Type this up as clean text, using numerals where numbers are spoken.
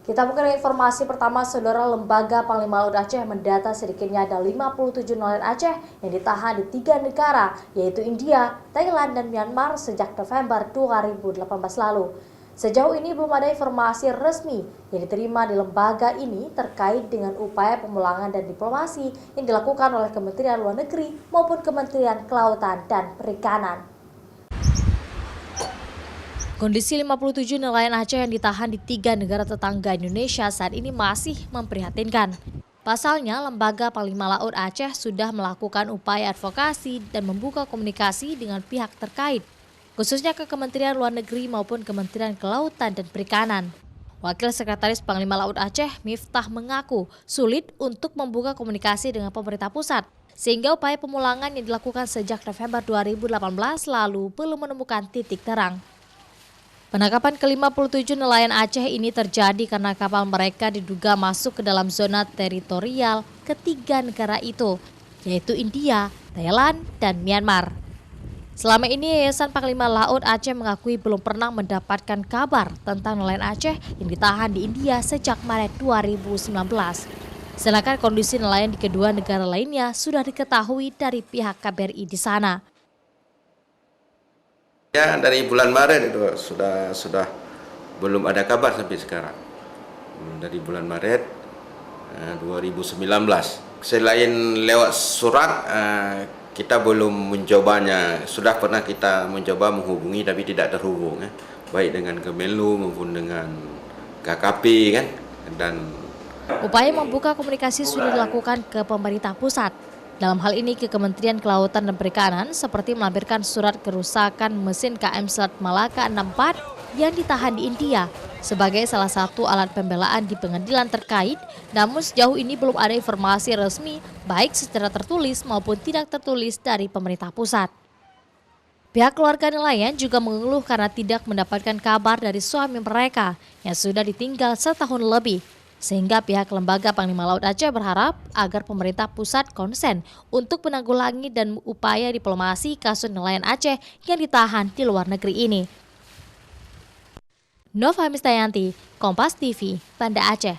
Kita buka informasi pertama, Saudara. Lembaga Panglima Laut Aceh mendata sedikitnya ada 57 nelayan Aceh yang ditahan di 3 negara, yaitu India, Thailand, dan Myanmar sejak November 2018 lalu. Sejauh ini belum ada informasi resmi yang diterima di lembaga ini terkait dengan upaya pemulangan dan diplomasi yang dilakukan oleh Kementerian Luar Negeri maupun Kementerian Kelautan dan Perikanan. Kondisi 57 nelayan Aceh yang ditahan di 3 negara tetangga Indonesia saat ini masih memprihatinkan. Pasalnya, Lembaga Panglima Laut Aceh sudah melakukan upaya advokasi dan membuka komunikasi dengan pihak terkait, khususnya ke Kementerian Luar Negeri maupun Kementerian Kelautan dan Perikanan. Wakil Sekretaris Panglima Laut Aceh, Miftah, mengaku sulit untuk membuka komunikasi dengan pemerintah pusat, sehingga upaya pemulangan yang dilakukan sejak November 2018 lalu belum menemukan titik terang. Penangkapan ke-57 nelayan Aceh ini terjadi karena kapal mereka diduga masuk ke dalam zona teritorial ketiga negara itu, yaitu India, Thailand, dan Myanmar. Selama ini Yayasan Panglima Laut Aceh mengakui belum pernah mendapatkan kabar tentang nelayan Aceh yang ditahan di India sejak Maret 2019. Sedangkan kondisi nelayan di kedua negara lainnya sudah diketahui dari pihak KBRI di sana. Ya, dari bulan Maret itu sudah belum ada kabar sampai sekarang. Dari bulan Maret 2019. Selain lewat surat, kita belum mencobanya. Sudah pernah kita mencoba menghubungi tapi tidak terhubung, baik dengan Kemenlu maupun dengan KKP kan. Dan upaya membuka komunikasi sudah dilakukan ke pemerintah pusat. Dalam hal ini ke Kementerian Kelautan dan Perikanan seperti melampirkan surat kerusakan mesin KM Selat Malaka 64 yang ditahan di India sebagai salah satu alat pembelaan di pengadilan terkait, namun sejauh ini belum ada informasi resmi baik secara tertulis maupun tidak tertulis dari pemerintah pusat. Pihak keluarga nelayan juga mengeluh karena tidak mendapatkan kabar dari suami mereka yang sudah ditinggal setahun lebih. Sehingga pihak Lembaga Panglima Laut Aceh berharap agar pemerintah pusat konsen untuk menanggulangi dan upaya diplomasi kasus nelayan Aceh yang ditahan di luar negeri ini. Nova Mistayanti, Kompas TV, Banda Aceh.